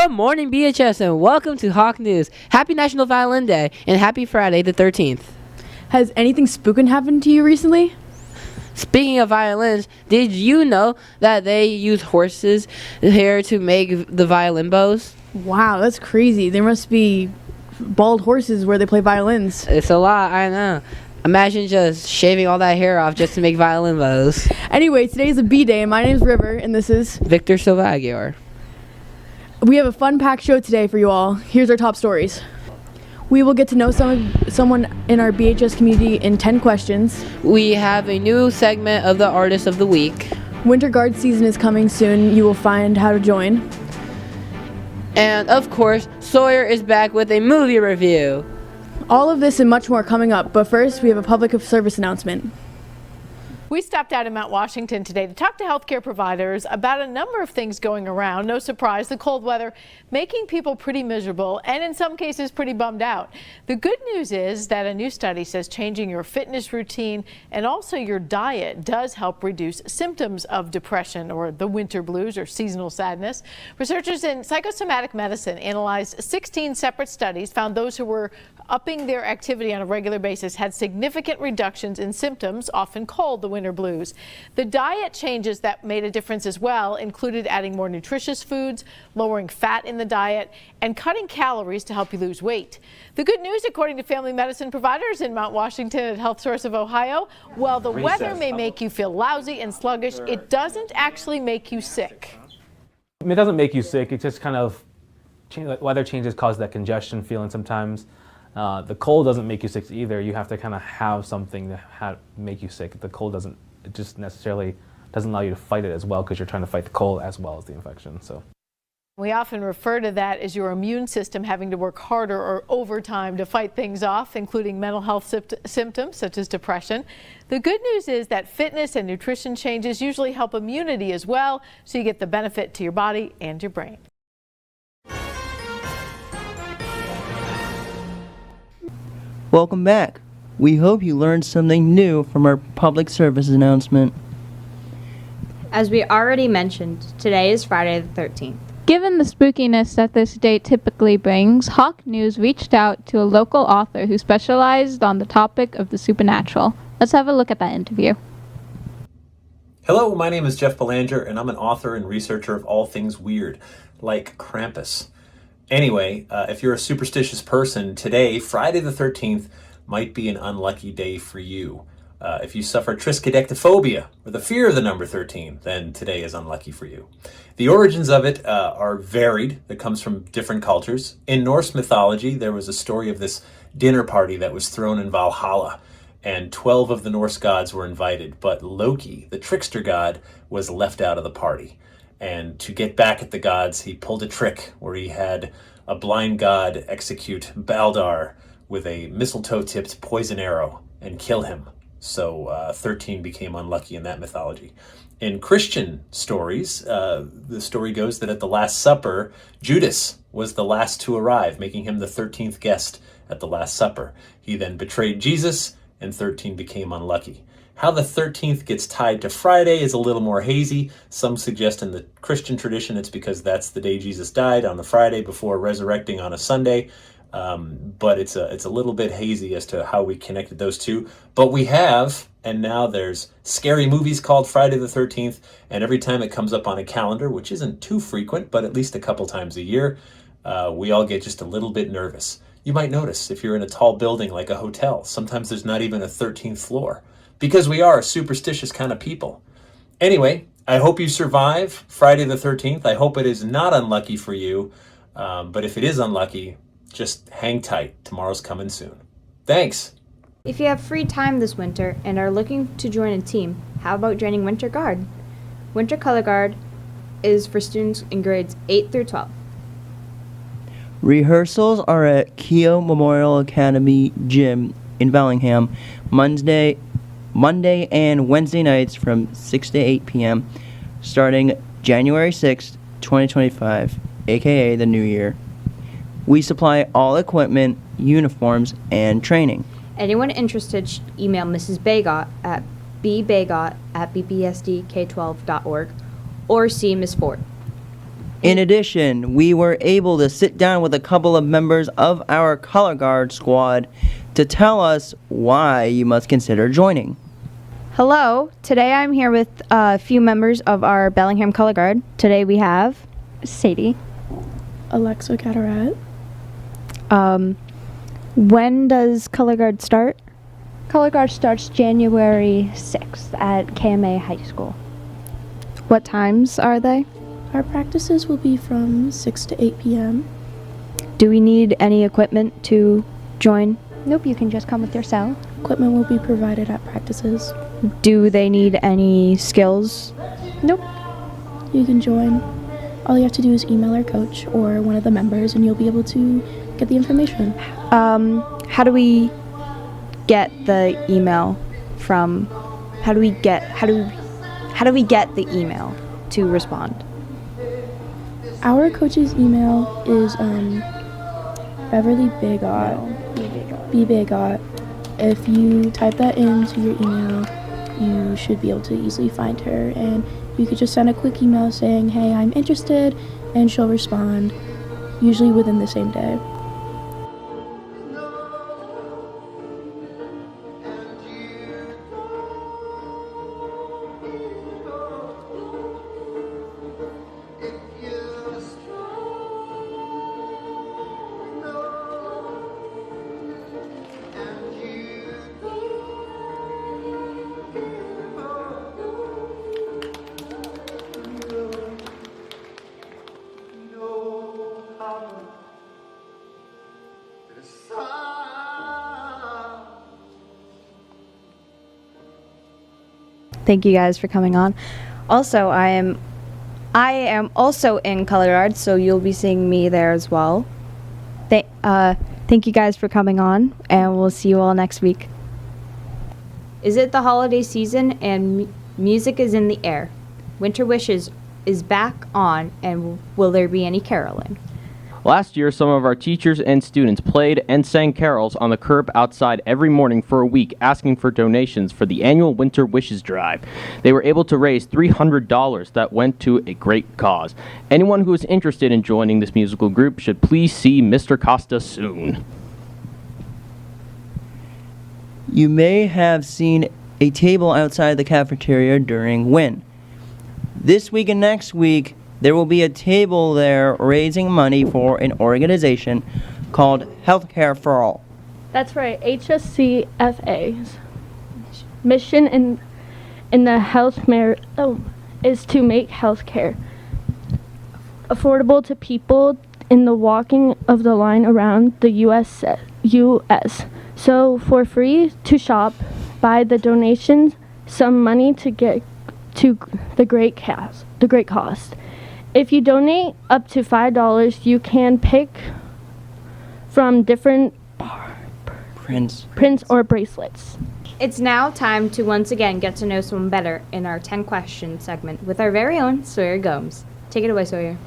Good morning, BHS, and welcome to Hawk News. Happy National Violin Day, and happy Friday the 13th. Has anything spookin' happened to you recently? Speaking of violins, did you know that they use horses' hair to make the violin bows? Wow, that's crazy. There must be bald horses where they play violins. It's a lot, I know. Imagine just shaving all that hair off just to make violin bows. Anyway, today's a B day, and my name's River, and this is Victor Silvagior. We have a fun-packed show today for you all. Here's our top stories. We will get to know someone in our BHS community in 10 questions. We have a new segment of the Artist of the Week. Winter Guard season is coming soon. You will find how to join. And, of course, Sawyer is back with a movie review. All of this and much more coming up, but first we have a public service announcement. We stopped out in Mount Washington today to talk to healthcare providers about a number of things going around. No surprise, the cold weather making people pretty miserable and in some cases pretty bummed out. The good news is that a new study says changing your fitness routine and also your diet does help reduce symptoms of depression or the winter blues or seasonal sadness. Researchers in psychosomatic medicine analyzed 16 separate studies, found those who were upping their activity on a regular basis had significant reductions in symptoms, often called the winter blues. The diet changes that made a difference as well included adding more nutritious foods, lowering fat in the diet, and cutting calories to help you lose weight. The good news, according to family medicine providers in Mount Washington at Health Source of Ohio, while the weather may make you feel lousy and sluggish, it doesn't actually make you sick. It doesn't make you sick. It just kind of, weather changes cause that congestion feeling sometimes. The cold doesn't make you sick either. You have to kind of have something to make you sick. The cold doesn't, it just necessarily doesn't allow you to fight it as well because you're trying to fight the cold as well as the infection. So we often refer to that as your immune system having to work harder or overtime to fight things off, including mental health symptoms such as depression. The good news is that fitness and nutrition changes usually help immunity as well, so you get the benefit to your body and your brain. Welcome back. We hope you learned something new from our public service announcement. As we already mentioned, today is Friday the 13th. Given the spookiness that this date typically brings, Hawk News reached out to a local author who specialized on the topic of the supernatural. Let's have a look at that interview. Hello, my name is Jeff Belanger, and I'm an author and researcher of all things weird, like Krampus. Anyway, if you're a superstitious person, today, Friday the 13th, might be an unlucky day for you. If you suffer triskaidectophobia, or the fear of the number 13, then today is unlucky for you. The origins of it are varied. It comes from different cultures. In Norse mythology, there was a story of this dinner party that was thrown in Valhalla, and 12 of the Norse gods were invited, but Loki, the trickster god, was left out of the party. And to get back at the gods, he pulled a trick where he had a blind god execute Baldar with a mistletoe-tipped poison arrow and kill him. So 13 became unlucky in that mythology. In Christian stories, the story goes that at the Last Supper, Judas was the last to arrive, making him the 13th guest at the Last Supper. He then betrayed Jesus, and 13 became unlucky. How the 13th gets tied to Friday is a little more hazy. Some suggest in the Christian tradition it's because that's the day Jesus died, on the Friday before resurrecting on a Sunday. But it's a little bit hazy as to how we connected those two. But we have, and now there's scary movies called Friday the 13th, and every time it comes up on a calendar, which isn't too frequent, but at least a couple times a year, we all get just a little bit nervous. You might notice if you're in a tall building like a hotel, sometimes there's not even a 13th floor. Because we are a superstitious kind of people. Anyway, I hope you survive Friday the 13th. I hope it is not unlucky for you. But if it is unlucky, just hang tight. Tomorrow's coming soon. Thanks. If you have free time this winter and are looking to join a team, how about joining Winter Guard? Winter Color Guard is for students in grades 8 through 12. Rehearsals are at Keogh Memorial Academy Gym in Bellingham, Monday and Wednesday nights from 6 to 8 p.m. starting January 6th, 2025, aka the new year. We supply all equipment, uniforms, and training. Anyone interested should email Mrs. Bagot at bbagot@bbsdk12.org or see Ms. Ford. In addition, we were able to sit down with a couple of members of our color guard squad to tell us why you must consider joining. Hello, today I'm here with a few members of our Bellingham Color Guard. Today we have Sadie. Alexa Catarat. When does Color Guard start? Color Guard starts January 6th at KMA High School. What times are they? Our practices will be from 6 to 8 p.m. Do we need any equipment to join? Nope, you can just come with your cell. Equipment will be provided at practices. Do they need any skills? Nope. You can join. All you have to do is email our coach or one of the members and you'll be able to get the information. How do we get the email from, how do we get the email to respond? Our coach's email is Beverly Bigot. B-Bigot. If you type that into your email, you should be able to easily find her, and you could just send a quick email saying, hey, I'm interested, and she'll respond, usually within the same day. Thank you guys for coming on. Also, I am also in Color Guard, so you'll be seeing me there as well. Thank you guys for coming on, and we'll see you all next week. Is it the holiday season and music is in the air? Winter Wishes is back on, and will there be any caroling? Last year, some of our teachers and students played and sang carols on the curb outside every morning for a week, asking for donations for the annual Winter Wishes Drive. They were able to raise $300 that went to a great cause. Anyone who is interested in joining this musical group should please see Mr. Costa soon. You may have seen a table outside the cafeteria during WIN. This week and next week, there will be a table there raising money for an organization called Healthcare for All. That's right, HSCFA's mission in the health is to make healthcare affordable to people in the walking of the line around the U.S. So for free to shop, buy the donations, some money to get to the great cost. If you donate up to $5, you can pick from different prints or bracelets. It's now time to once again get to know someone better in our 10 question segment with our very own Sawyer Gomes. Take it away, Sawyer.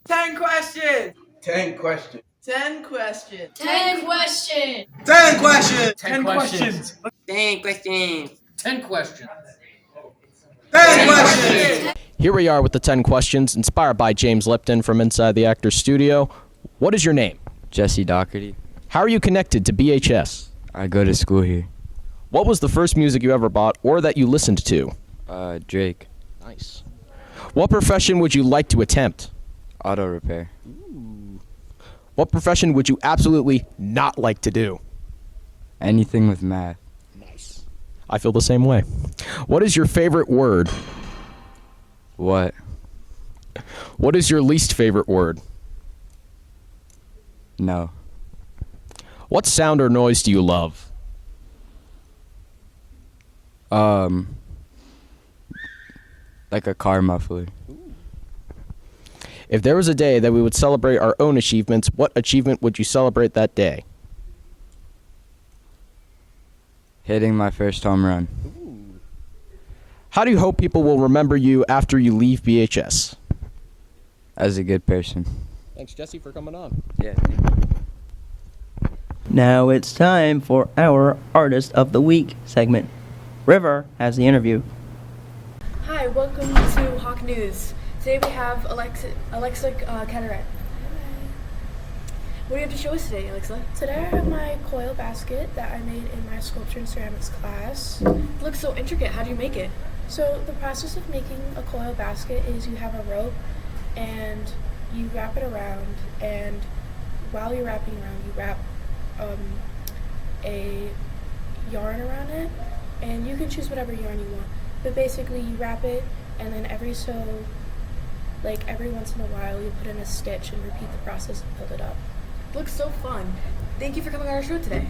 10 questions! 10 questions. 10 questions. 10 questions. 10 questions. 10 questions. 10 questions. 10 questions. 10 questions. Here we are with the 10 questions, inspired by James Lipton from inside the Actors Studio. What is your name? Jesse Doherty. How are you connected to BHS? I go to school here. What was the first music you ever bought or that you listened to? Drake. Nice. What profession would you like to attempt? Auto repair. Ooh. What profession would you absolutely not like to do? Anything with math. Nice. I feel the same way. What is your favorite word? What? What is your least favorite word? No. What sound or noise do you love? Like a car muffler. If there was a day that we would celebrate our own achievements, what achievement would you celebrate that day? Hitting my first home run. Ooh. How do you hope people will remember you after you leave BHS? As a good person. Thanks, Jesse, for coming on. Yeah, thank you. Now it's time for our Artist of the Week segment. River has the interview. Hi, welcome to Hawk News. Today we have Alexa Cataract. What do you have to show us today, Alexa? Today I have my coil basket that I made in my sculpture and ceramics class. It looks so intricate. How do you make it? So the process of making a coil basket is you have a rope and you wrap it around, and while you're wrapping around, you wrap a yarn around it, and you can choose whatever yarn you want. But basically you wrap it, and then every once in a while you put in a stitch and repeat the process and build it up. It looks so fun. Thank you for coming on our show today.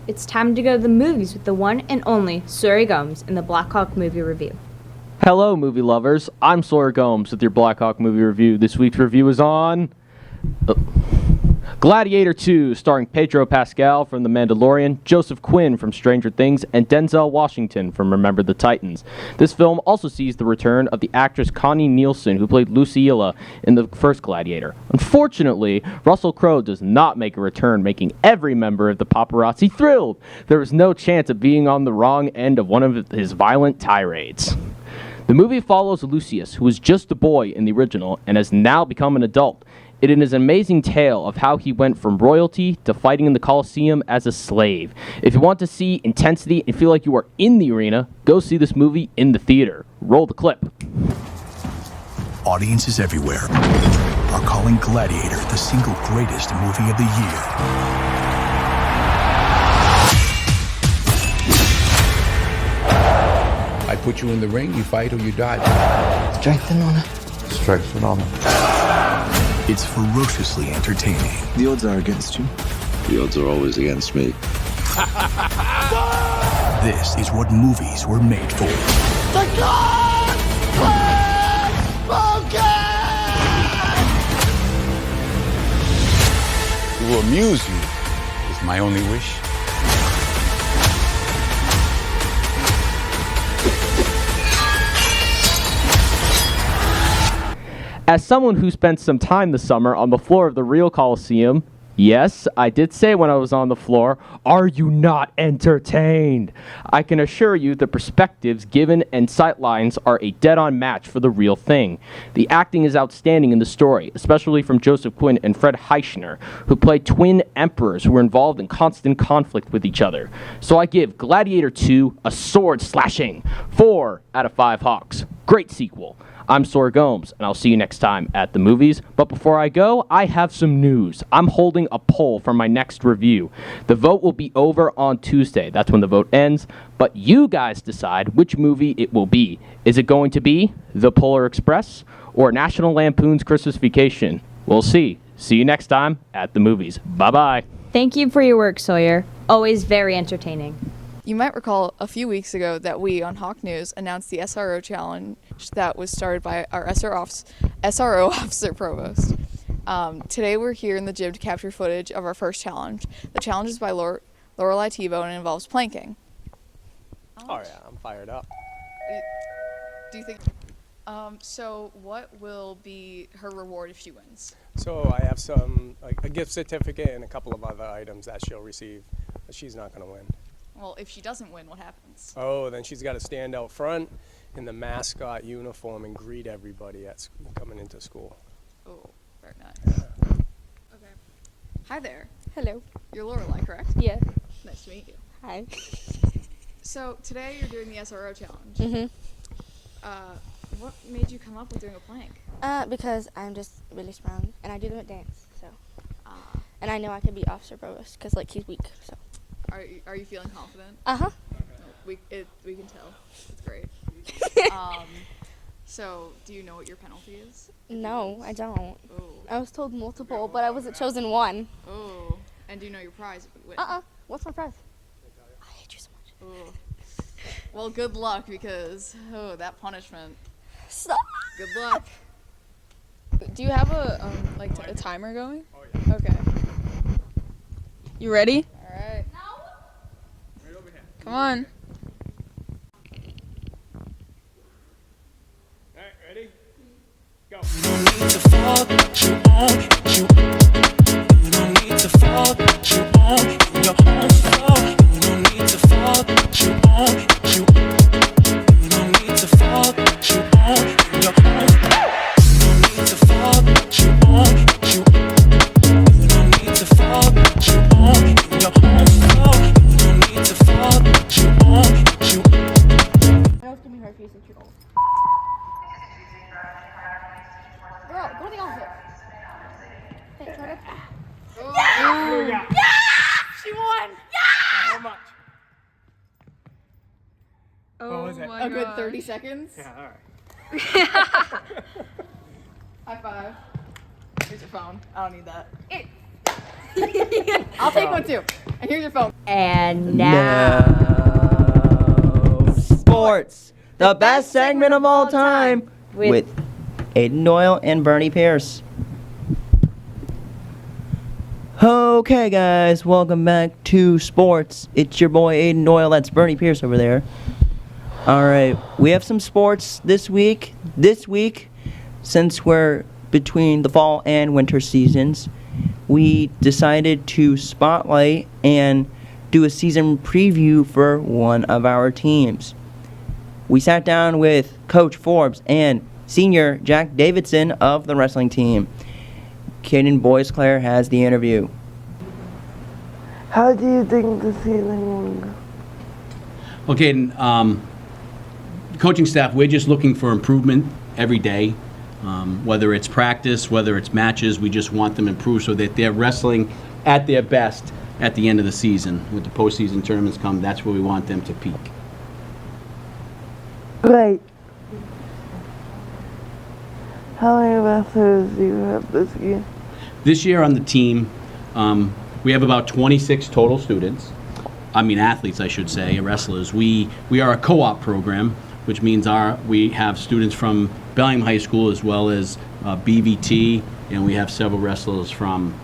It's time to go to the movies with the one and only Suri Gomes in the Blackhawk movie review. Hello, movie lovers. I'm Sawyer Gomes with your Blackhawk movie review. This week's review is on Gladiator 2, starring Pedro Pascal from The Mandalorian, Joseph Quinn from Stranger Things, and Denzel Washington from Remember the Titans. This film also sees the return of the actress Connie Nielsen, who played Lucilla in the first Gladiator. Unfortunately, Russell Crowe does not make a return, making every member of the paparazzi thrilled. There was no chance of being on the wrong end of one of his violent tirades. The movie follows Lucius, who was just a boy in the original and has now become an adult. It is an amazing tale of how he went from royalty to fighting in the Colosseum as a slave. If you want to see intensity and feel like you are in the arena, go see this movie in the theater. Roll the clip. Audiences everywhere are calling Gladiator the single greatest movie of the year. I put you in the ring, you fight or you die. Strength and honor. Strength and honor. It's ferociously entertaining. The odds are against you. The odds are always against me. This is what movies were made for. The God has spoken! To amuse you is my only wish. As someone who spent some time this summer on the floor of the real Coliseum, yes, I did say when I was on the floor, are you not entertained? I can assure you the perspectives given and sightlines are a dead-on match for the real thing. The acting is outstanding in the story, especially from Joseph Quinn and Fred Heischner, who played twin emperors who were involved in constant conflict with each other. So I give Gladiator 2 a sword-slashing 4 out of 5 Hawks. Great sequel. I'm Sawyer Gomes, and I'll see you next time at the movies. But before I go, I have some news. I'm holding a poll for my next review. The vote will be over on Tuesday. That's when the vote ends. But you guys decide which movie it will be. Is it going to be The Polar Express or National Lampoon's Christmas Vacation? We'll see. See you next time at the movies. Bye-bye. Thank you for your work, Sawyer. Always very entertaining. You might recall a few weeks ago that we on Hawk News announced the SRO challenge that was started by our SRO officer provost. Today we're here in the gym to capture footage of our first challenge. The challenge is by Lorelei Tebow and it involves planking. Oh yeah, I'm fired up. Do you think? So what will be her reward if she wins? So I have a gift certificate and a couple of other items that she'll receive, but she's not going to win. Well, if she doesn't win, what happens? Oh, then she's got to stand out front in the mascot uniform and greet everybody at school, coming into school. Oh, very nice. Okay. Hi there. Hello. You're Lorelei, correct? Yeah. Nice to meet you. Hi. So today you're doing the SRO challenge. Mm-hmm. What made you come up with doing a plank? Because I'm just really strong, and I do them at dance, so. And I know I can beat Officer Provost, because, like, he's weak, so. Are you feeling confident? Uh-huh. We can tell. It's great. So, do you know what your penalty is? No, I don't. Ooh. I was told multiple, but I wasn't chosen one. Oh. And do you know your prize if you win? What's my prize? I hate you so much. Ooh. Well, good luck, because, that punishment. Stop. Good luck. Do you have a timer going? Oh, yeah. Okay. You ready? All right. Come on. All right, ready? Go. You don't need to fall, but you are. You don't need to fall, but you are. In your own flow. You don't need to fall, but you are. You don't need to fall, but you are. In your curfew since you're old. Girl, go to the office. Hey, try to. Yeah! Yeah! She won! How much? Oh was it? my A good gosh. 30 seconds. Yeah, alright. High five. Here's your phone. I don't need that. It. I'll take one too. And here's your phone. And now, sports, the best segment of all time, with Aiden Doyle and Bernie Pierce. Okay, guys, welcome back to sports. It's your boy Aiden Doyle. That's Bernie Pierce over there. All right, we have some sports this week. This week, since we're between the fall and winter seasons, we decided to spotlight and do a season preview for one of our teams. We sat down with Coach Forbes and Senior Jack Davidson of the wrestling team. Caden Boyesclair has the interview. How do you think the season will go? Well, Caden, coaching staff, we're just looking for improvement every day. Whether it's practice, whether it's matches, we just want them improved so that they're wrestling at their best at the end of the season. When the postseason tournaments come, that's where we want them to peak. Great. How many wrestlers do you have this year? This year on the team, we have about 26 total students. Athletes, I should say, wrestlers. We are a co-op program, which means we have students from Bellingham High School as well as BVT, and we have several wrestlers from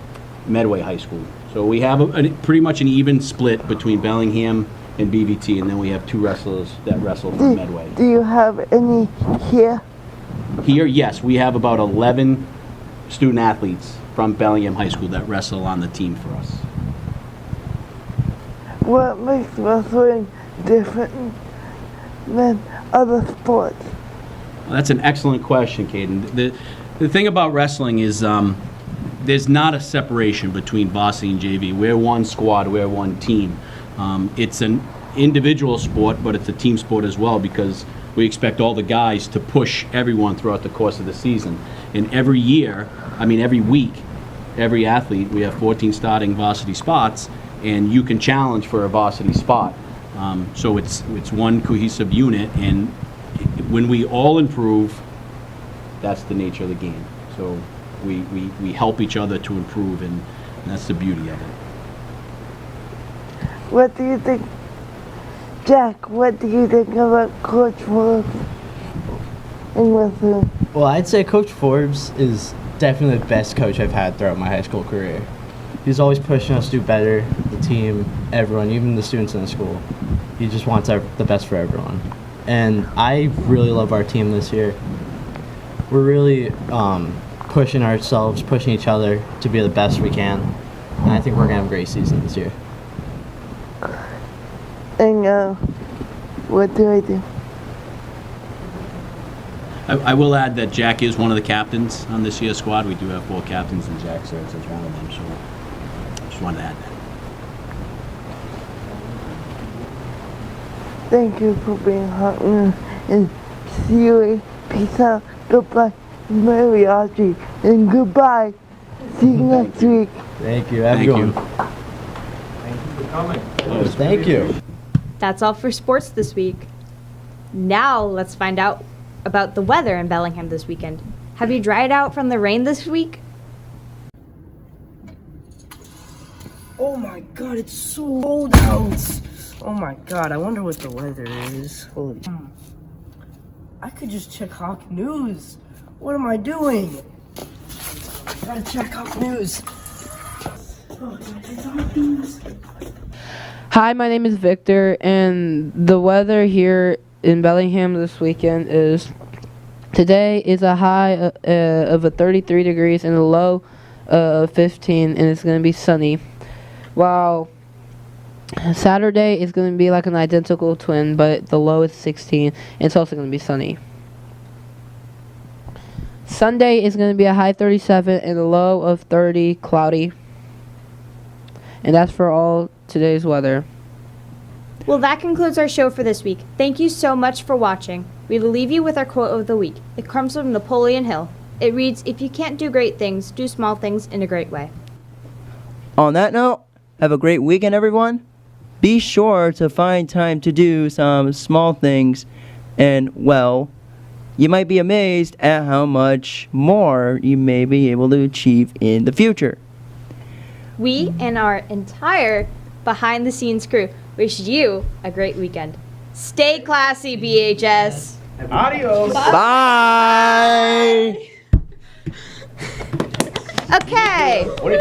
Medway High School. So we have pretty much an even split between Bellingham and BVT, and then we have two wrestlers that wrestle from Medway. Do you have any here? Here, yes, we have about 11 student athletes from Bellingham High School that wrestle on the team for us. What makes wrestling different than other sports? Well, that's an excellent question, Caden. The thing about wrestling is there's not a separation between varsity and JV. We're one squad, we're one team. It's an individual sport, but it's a team sport as well because we expect all the guys to push everyone throughout the course of the season. And every week, every athlete, we have 14 starting varsity spots, and you can challenge for a varsity spot. So it's one cohesive unit, and when we all improve, that's the nature of the game. So we help each other to improve, and that's the beauty of it. What do you think, Jack, what do you think about Coach Forbes in wrestling? Well, I'd say Coach Forbes is definitely the best coach I've had throughout my high school career. He's always pushing us to do better, the team, everyone, even the students in the school. He just wants the best for everyone. And I really love our team this year. We're really pushing ourselves, pushing each other to be the best we can. And I think we're going to have a great season this year. And what do I do? I will add that Jack is one of the captains on this year's squad. We do have 4 captains, and Jack serves as one of them, so I just wanted to add that. Thank you for being hot and see you later. Peace out. Goodbye, Mariachi, and goodbye. See you next week. Thank you, everyone. Thank you for coming. Thank you. That's all for sports this week. Now let's find out about the weather in Bellingham this weekend. Have you dried out from the rain this week? Oh my god, it's so cold out. Oh my god, I wonder what the weather is. Holy. I could just check Hawk News. What am I doing? I gotta check Hawk News. Oh, can I check Hawk News? Hi, my name is Victor, and the weather here in Bellingham this weekend is today is a high of 33 degrees and a low of 15, and it's going to be sunny. While Saturday is going to be like an identical twin, but the low is 16, and it's also going to be sunny. Sunday is going to be a high 37 and a low of 30, cloudy. And that's for all today's weather. Well, that concludes our show for this week. Thank you so much for watching. We will leave you with our quote of the week. It comes from Napoleon Hill. It reads, "If you can't do great things, do small things in a great way." On that note, have a great weekend, everyone. Be sure to find time to do some small things, and, well, you might be amazed at how much more you may be able to achieve in the future. We and our entire behind-the-scenes crew wish you a great weekend. Stay classy, BHS. Adios. Bye. Okay.